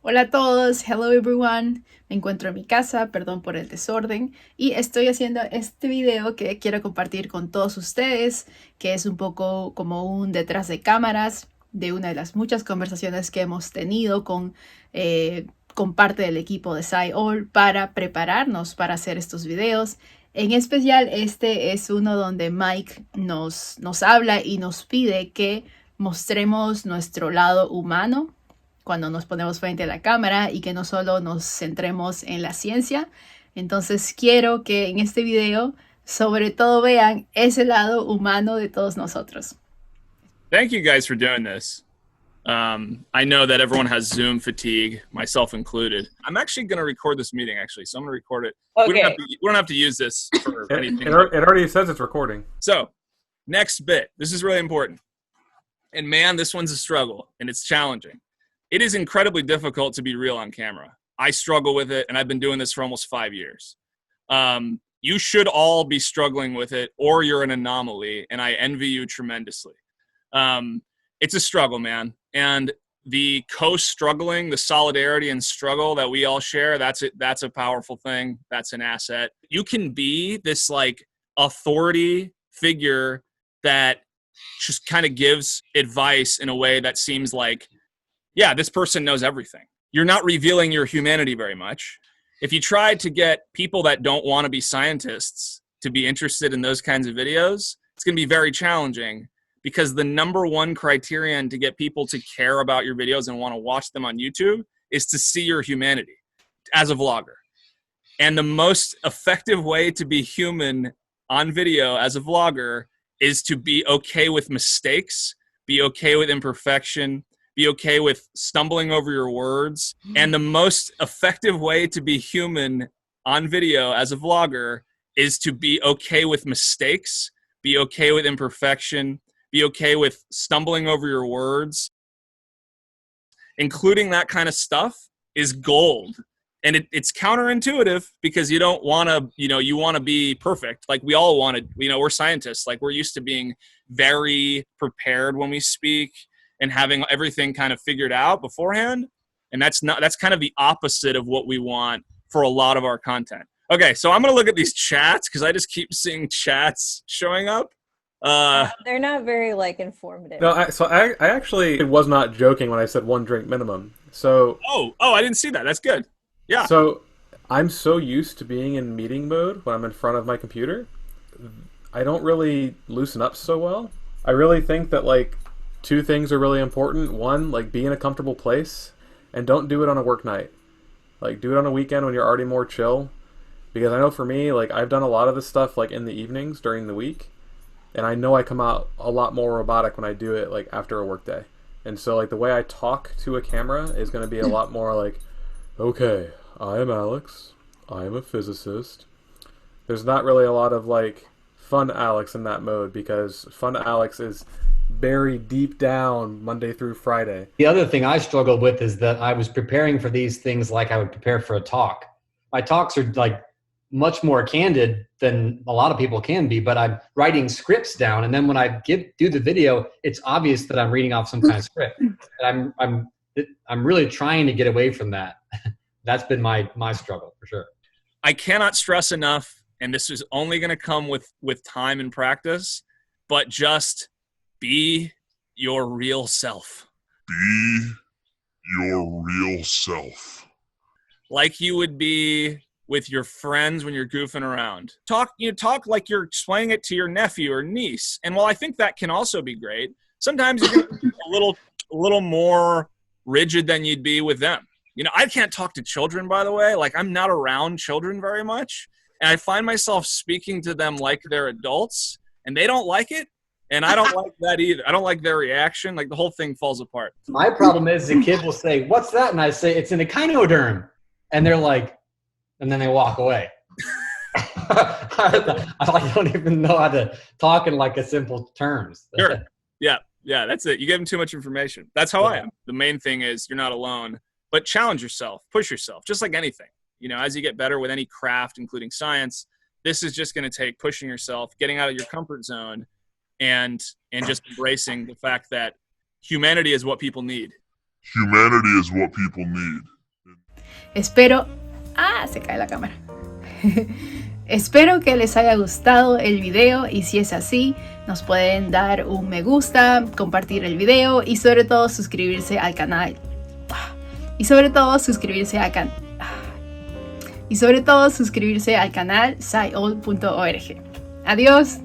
Hola a todos, hello everyone. Me encuentro en mi casa, perdón por el desorden, y estoy haciendo este video que quiero compartir con todos ustedes, que es un poco como un detrás de cámaras de una de las muchas conversaciones que hemos tenido con parte del equipo de SciAll para prepararnos para hacer estos videos. En especial, este es uno donde Mike nos habla y nos pide que mostremos nuestro lado humano cuando nos ponemos frente a la cámara y que no solo nos centremos en la ciencia. Entonces quiero que en este video sobre todo vean ese lado humano de todos nosotros. Thank you guys for doing this. I know that everyone has Zoom fatigue, myself included. I'm actually going to record this meeting, actually, so I'm going to record it. Okay. We don't have to use this for anything. It already says it's recording. So, next bit. This is really important. And man, this one's a struggle, and it's challenging. It is incredibly difficult to be real on camera. I struggle with it, and I've been doing this for almost 5 years. You should all be struggling with it, or you're an anomaly, and I envy you tremendously. It's a struggle, man. And the co-struggling, the solidarity and struggle that we all share, that's it. That's a powerful thing. That's an asset. You can be this like authority figure that just kind of gives advice in a way that seems like, yeah, this person knows everything. You're not revealing your humanity very much. If you try to get people that don't want to be scientists to be interested in those kinds of videos, it's going to be very challenging, because the number one criterion to get people to care about your videos and want to watch them on YouTube is to see your humanity as a vlogger. And the most effective way to be human on video as a vlogger is to be okay with mistakes, be okay with imperfection, be okay with stumbling over your words. And the most effective way to be human on video as a vlogger is to be okay with mistakes, be okay with imperfection, be okay with stumbling over your words. Including that kind of stuff is gold. And it's counterintuitive, because you don't want to, you want to be perfect. Like we all want to, we're scientists. Like we're used to being very prepared when we speak and having everything kind of figured out beforehand. And that's kind of the opposite of what we want for a lot of our content. Okay, so I'm going to look at these chats because I just keep seeing chats showing up. They're not very informative. No, I actually was not joking when I said 1 drink minimum. So I didn't see that. That's good. Yeah. So I'm so used to being in meeting mode when I'm in front of my computer, I don't really loosen up so well. I really think that 2 things are really important. One, be in a comfortable place, and don't do it on a work night. Do it on a weekend when you're already more chill. Because I know for me, I've done a lot of this stuff in the evenings during the week. And I know I come out a lot more robotic when I do it after a work day. And so the way I talk to a camera is going to be a lot more okay, I am Alex. I am a physicist. There's not really a lot of fun Alex in that mode, because fun Alex is buried deep down Monday through Friday. The other thing I struggled with is that I was preparing for these things like I would prepare for a talk. My talks are much more candid than a lot of people can be, but I'm writing scripts down, and then when I do the video, it's obvious that I'm reading off some kind of script. And I'm really trying to get away from that. That's been my struggle for sure. I cannot stress enough, and this is only going to come with time and practice, but just be your real self. Be your real self. Like you would be with your friends when you're goofing around. Talk like you're explaining it to your nephew or niece. And while I think that can also be great, sometimes you're going to be a little more rigid than you'd be with them. I can't talk to children, by the way. I'm not around children very much. And I find myself speaking to them like they're adults, and they don't like it. And I don't like that either. I don't like their reaction. The whole thing falls apart. My problem is the kid will say, "What's that?" And I say, "It's an echinoderm." And they're and then they walk away. I don't even know how to talk in a simple terms. Sure. Yeah, that's it. You give them too much information. That's how I am. The main thing is you're not alone, but challenge yourself, push yourself, just like anything. As you get better with any craft, including science, this is just going to take pushing yourself, getting out of your comfort zone, and just embracing the fact that humanity is what people need. Humanity is what people need. Espero... se cae la cámara. Espero que les haya gustado el video y si es así, nos pueden dar un me gusta, compartir el video y sobre todo suscribirse al canal. Y sobre todo suscribirse al canal sciol.org. Adiós.